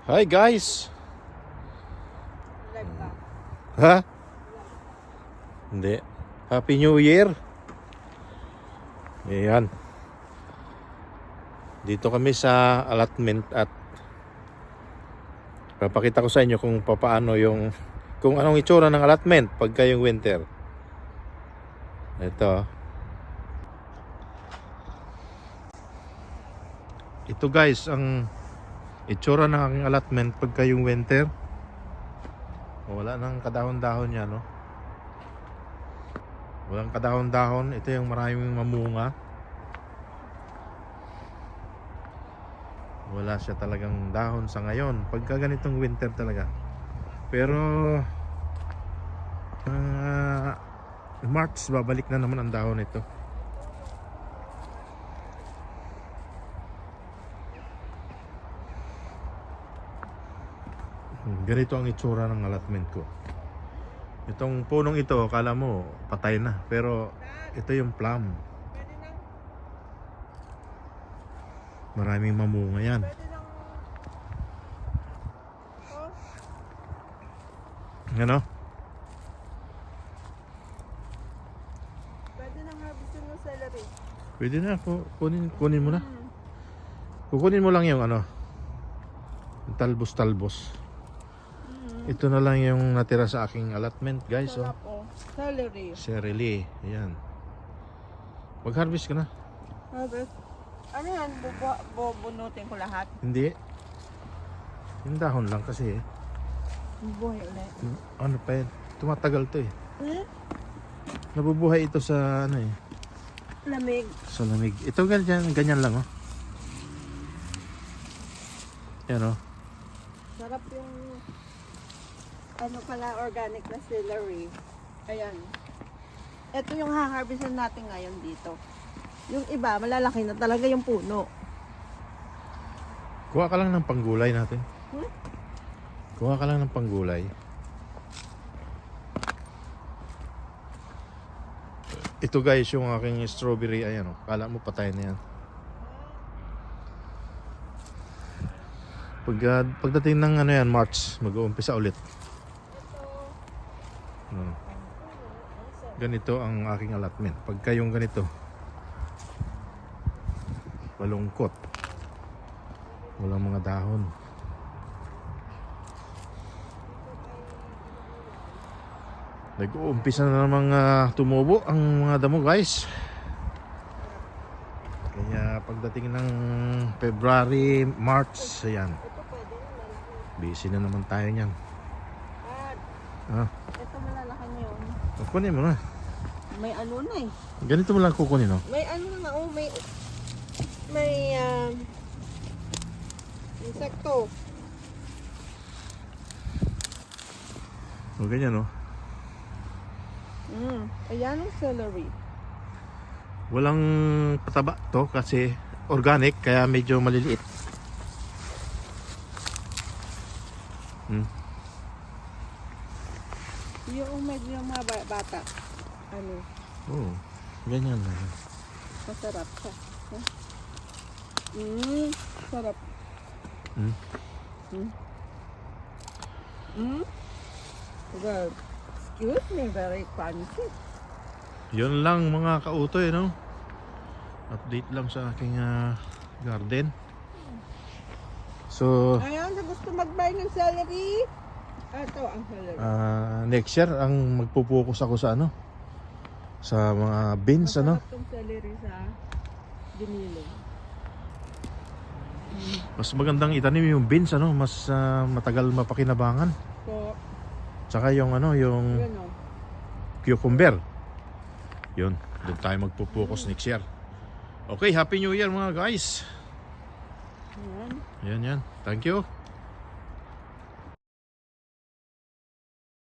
Hi guys! Live ba? Ha? Hindi. Happy New Year! Ayan. Dito kami sa allotment at papakita ko sa inyo kung paano kung anong itsura ng allotment pagka yung winter. Ito guys ang itsura ng aking allotment pagka yung winter. Wala nang kadahon-dahon yan, no? Walang kadahon-dahon. Ito yung maraming mamunga. Wala siya talagang dahon sa ngayon pagka ganitong winter talaga. Pero March babalik na naman ang dahon nito. Ganito ang itsura ng allotment ko. Itong punong ito, akala mo patay na, pero ito yung plum. Maraming mamunga yan. Ano? Pwede nang harvestin ng celery. Pwede na, kunin mo na. Kukunin mo lang yung talbos-talbos. Ito na lang yung natira sa aking allotment, guys. Sarap, oh. Celery. Serili, ayan. Mag-harvest ka na. Harvest. Ano yan? Bubunutin ko lahat? Hindi. Yung dahon lang kasi Buhay ulit. ano pa yun, tumatagal to eh. Nabubuhay ito sa Lamig. sa lamig. Ito ganyan lang, oh. Yan, oh. Sarap yung organic na celery. Ayan. Ito yung ha-harvestin natin ngayon dito. Yung iba, malalaki na talaga yung puno. Kuha ka lang ng panggulay natin. Kuha ka lang ng panggulay. Ito guys, yung aking strawberry, ayan, oh. Kala mo patay na yan. Pagdating ng March, mag-uumpisa ulit. Ganito ang aking allotment. Pagka yung ganito, malungkot, walang mga dahon. Nag-uumpisa na namang tumubo ang mga damo, guys. Kaya pagdating ng February, March, ayan, busy na naman tayo niyan. Ito malalaki na yun. Kunin mo na. May ano na eh. Ganito mo lang kukunin, no? May ano na, oh, may insekto. O ganyan, no? Ayan ang celery. Walang pataba to kasi organic, kaya medyo maliliit. Yung medyo mga bata. Ano? Oo, ganyan lang. Masarap siya. Sarap. Well, excuse me, very crunchy. Yun lang mga kautoy, no? Update lang sa aking garden. So, Ayan, sa gusto mag-buy ng celery. Ito ang celery. next year ang magpo-focus ako sa sa mga beans, Masarap tong celery sa ginilong. Mas magandang itanim yung beans, mas matagal mapakinabangan. So, Tsaka yung yung yun o. cucumber. Yun, doon tayo magpo-focus next year. Okay, Happy New Year mga guys. Ayan. Yan. Thank you.